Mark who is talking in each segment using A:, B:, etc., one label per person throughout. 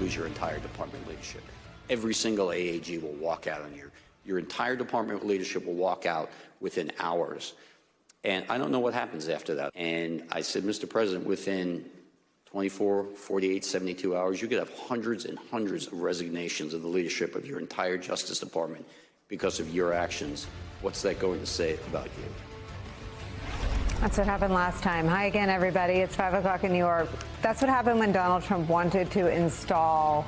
A: lose your entire department leadership. Every single AAG will walk out on you. Your entire department leadership will walk out within hours. And I don't know what happens after that. And I said, Mr. President, within 24, 48, 72 hours, you could have hundreds and hundreds of resignations of the leadership of your entire Justice Department because of your actions. What's that going to say about you?
B: That's what happened last time. Hi again, everybody. It's 5 o'clock in New York. That's what happened when Donald Trump wanted to install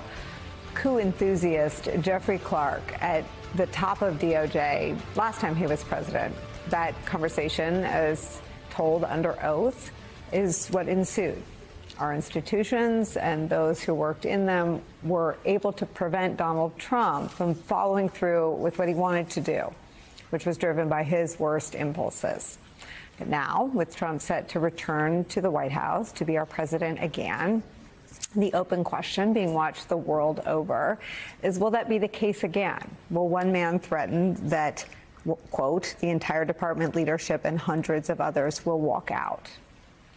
B: coup enthusiast Jeffrey Clark at the top of DOJ last time he was president. That conversation, as told under oath, is what ensued. Our institutions and those who worked in them were able to prevent Donald Trump from following through with what he wanted to do, which was driven by his worst impulses. But now, with Trump set to return to the White House to be our president again, the open question being watched the world over is, will that be the case again? Will one man threaten that, quote, the entire department leadership and hundreds of others will walk out?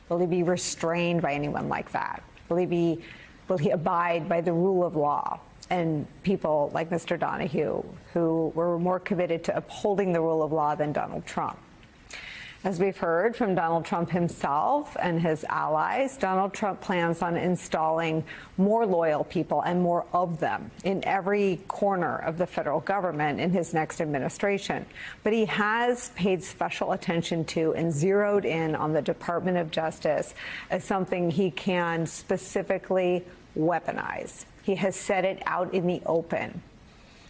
B: Will he be restrained by anyone like that? Will he abide by the rule of law and people like Mr. Donahue, who were more committed to upholding the rule of law than Donald Trump? As we've heard from Donald Trump himself and his allies, Donald Trump plans on installing more loyal people and more of them in every corner of the federal government in his next administration. But he has paid special attention to and zeroed in on the Department of Justice as something he can specifically weaponize. He has said it out in the open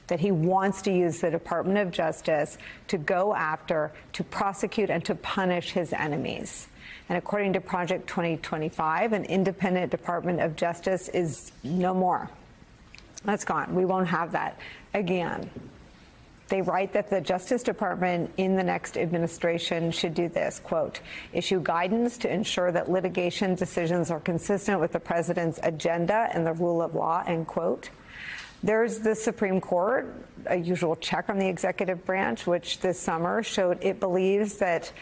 B: that he wants to use the Department of Justice to go after, to prosecute, and to punish his enemies. And according to Project 2025, an independent Department of Justice is no more. That's gone. We won't have that again. They write that the Justice Department in the next administration should do this, quote, issue guidance to ensure that litigation decisions are consistent with the president's agenda and the rule of law, end quote. There's the Supreme Court, a usual check on the executive branch, which this summer showed it believes that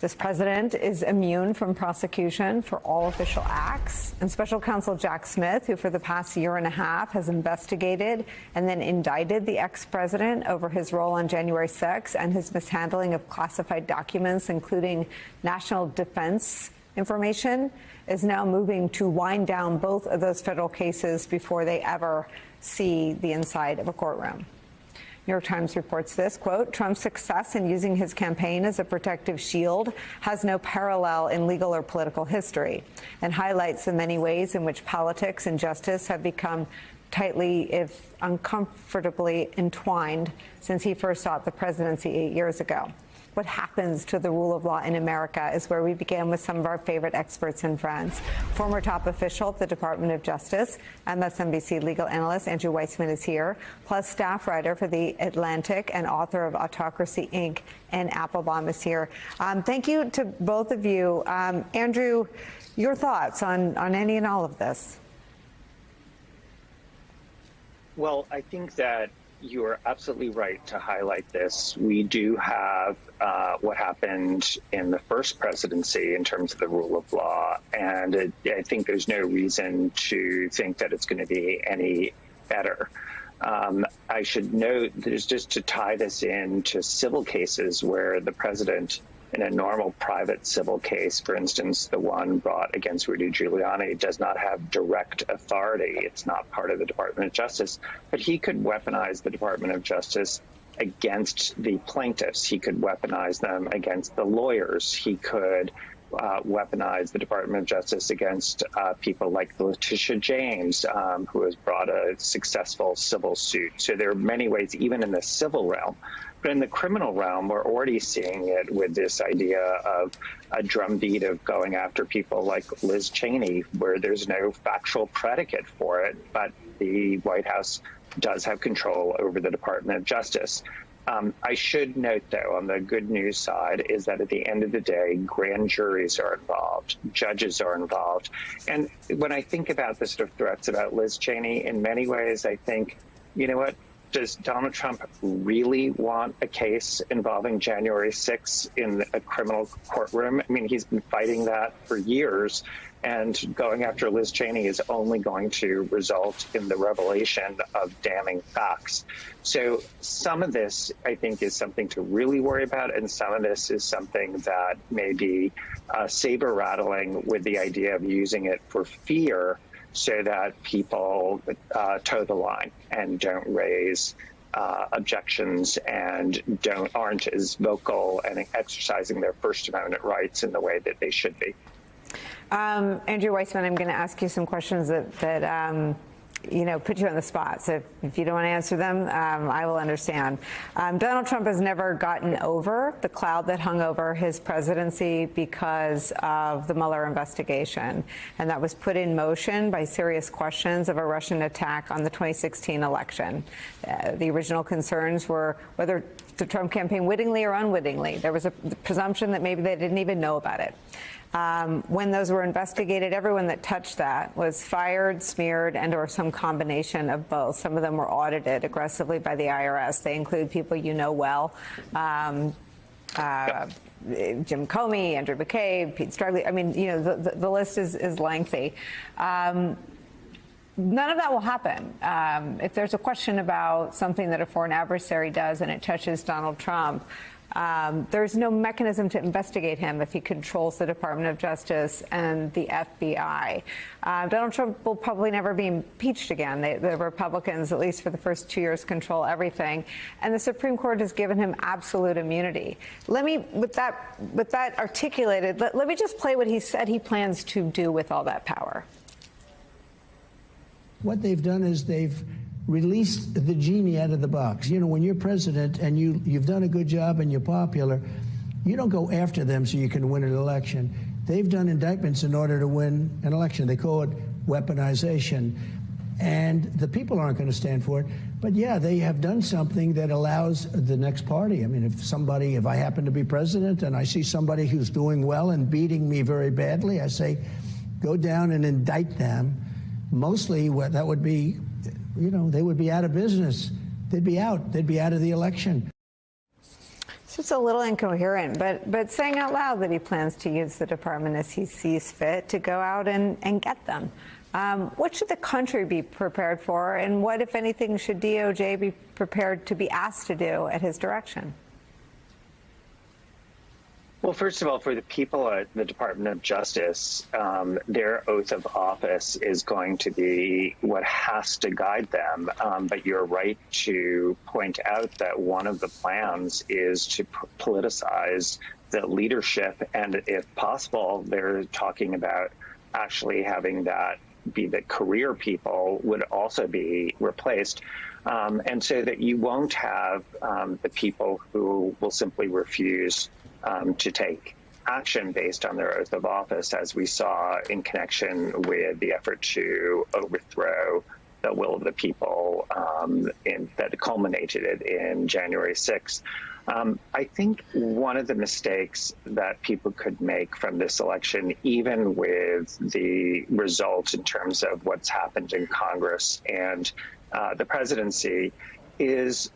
B: this president is immune from prosecution for all official acts. And Special Counsel Jack Smith, who for the past year and a half has investigated and then indicted the ex-president over his role on January 6 and his mishandling of classified documents, including national defense information, is now moving to wind down both of those federal cases before they ever see the inside of a courtroom. New York Times reports this, quote, Trump's success in using his campaign as a protective shield has no parallel in legal or political history and highlights the many ways in which politics and justice have become tightly, if uncomfortably, entwined since he first sought the presidency 8 years ago. What happens to the rule of law in America is where we began with some of our favorite experts and friends. Former top official at the Department of Justice, MSNBC legal analyst Andrew Weissmann is here, plus staff writer for The Atlantic and author of Autocracy, Inc., Anne Applebaum is here. Thank you to both of you. Andrew, your thoughts on any and all of this?
C: Well, I think that you are absolutely right to highlight this. We do have what happened in the first presidency in terms of the rule of law, and I think there's no reason to think that it's going to be any better. I should note, there's just to tie this in to civil cases where the president, in a normal private civil case, for instance, the one brought against Rudy Giuliani, does not have direct authority. It's not part of the Department of Justice. But he could weaponize the Department of Justice against the plaintiffs. He could weaponize them against the lawyers. He could weaponize the Department of Justice against people like Letitia James, who has brought a successful civil suit. So there are many ways, even in the civil realm. But in the criminal realm, we're already seeing it with this idea of a drumbeat of going after people like Liz Cheney, where there's no factual predicate for it, but the White House does have control over the Department of Justice. I should note, though, on the good news side, is that at the end of the day, grand juries are involved, judges are involved. And when I think about the sort of threats about Liz Cheney, in many ways, I think, you know what? Does Donald Trump really want a case involving January 6th in a criminal courtroom? I mean, he's been fighting that for years. And going after Liz Cheney is only going to result in the revelation of damning facts. So some of this, I think, is something to really worry about, and some of this is something that may be saber-rattling with the idea of using it for fear so that people toe the line and don't raise objections and aren't as vocal and exercising their First Amendment rights in the way that they should be.
B: Andrew Weissmann, I'm going to ask you some questions that put you on the spot. So if you don't want to answer them, I will understand. Donald Trump has never gotten over the cloud that hung over his presidency because of the Mueller investigation. And that was put in motion by serious questions of a Russian attack on the 2016 election. The original concerns were whether the Trump campaign wittingly or unwittingly. There was a presumption that maybe they didn't even know about it. When those were investigated, everyone that touched that was fired, smeared, and or some combination of both. Some of them were audited aggressively by the IRS. They include people you know well, Jim Comey, Andrew McCabe, Pete Struggley. I mean, the list is lengthy. None of that will happen. If there's a question about something that a foreign adversary does and it touches Donald Trump, there's no mechanism to investigate him if he controls the Department of Justice and the FBI. Donald Trump will probably never be impeached again. The Republicans, at least for the first 2 years, control everything. And the Supreme Court has given him absolute immunity. With that articulated, let me just play what he said he plans to do with all that power.
D: What they've done is they've released the genie out of the box. You know, when you're president and you've done a good job and you're popular, you don't go after them so you can win an election. They've done indictments in order to win an election. They call it weaponization. And the people aren't going to stand for it. But yeah, they have done something that allows the next party. I mean, if I happen to be president and I see somebody who's doing well and beating me very badly, I say, go down and indict them. Mostly that would be, they would be out of business. They'd be out. They'd be out of the election.
B: So it's a little incoherent, but saying out loud that he plans to use the department as he sees fit to go out and get them. What should the country be prepared for, and what, if anything, should DOJ be prepared to be asked to do at his direction?
C: Well, first of all, for the people at the Department of Justice, their oath of office is going to be what has to guide them. But you're right to point out that one of the plans is to politicize the leadership. And if possible, they're talking about actually having that be the career people would also be replaced. And so that you won't have the people who will simply refuse to take action based on their oath of office, as we saw in connection with the effort to overthrow the will of the people that culminated in January 6th. I think one of the mistakes that people could make from this election, even with the results in terms of what's happened in Congress and the presidency, is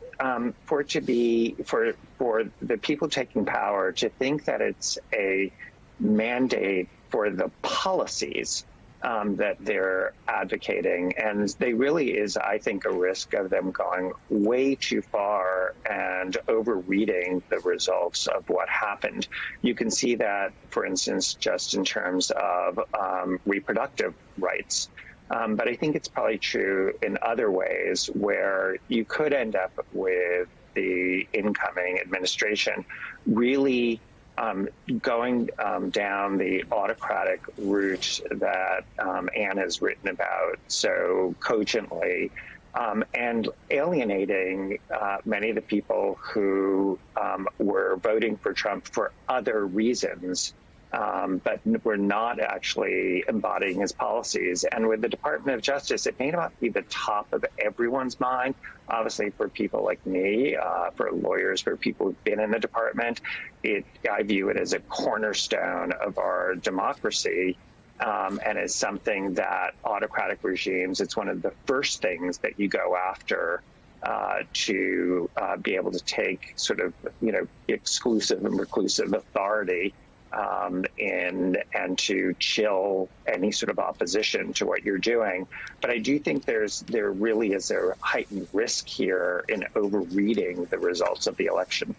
C: for the people taking power to think that it's a mandate for the policies that they're advocating. And they really is, I think, a risk of them going way too far and overreading the results of what happened. You can see that, for instance, just in terms of reproductive rights. But I think it's probably true in other ways where you could end up with the incoming administration really going down the autocratic route that Anne has written about so cogently, and alienating many of the people who were voting for Trump for other reasons, but were not actually embodying his policies. And with the Department of Justice, it may not be the top of everyone's mind. Obviously, for people like me, for lawyers, for people who've been in the department, I view it as a cornerstone of our democracy, and as something that autocratic regimes, it's one of the first things that you go after to be able to take sort of, exclusive and reclusive authority and to chill any sort of opposition to what you're doing. But I do think there really is a heightened risk here in overreading the results of the election.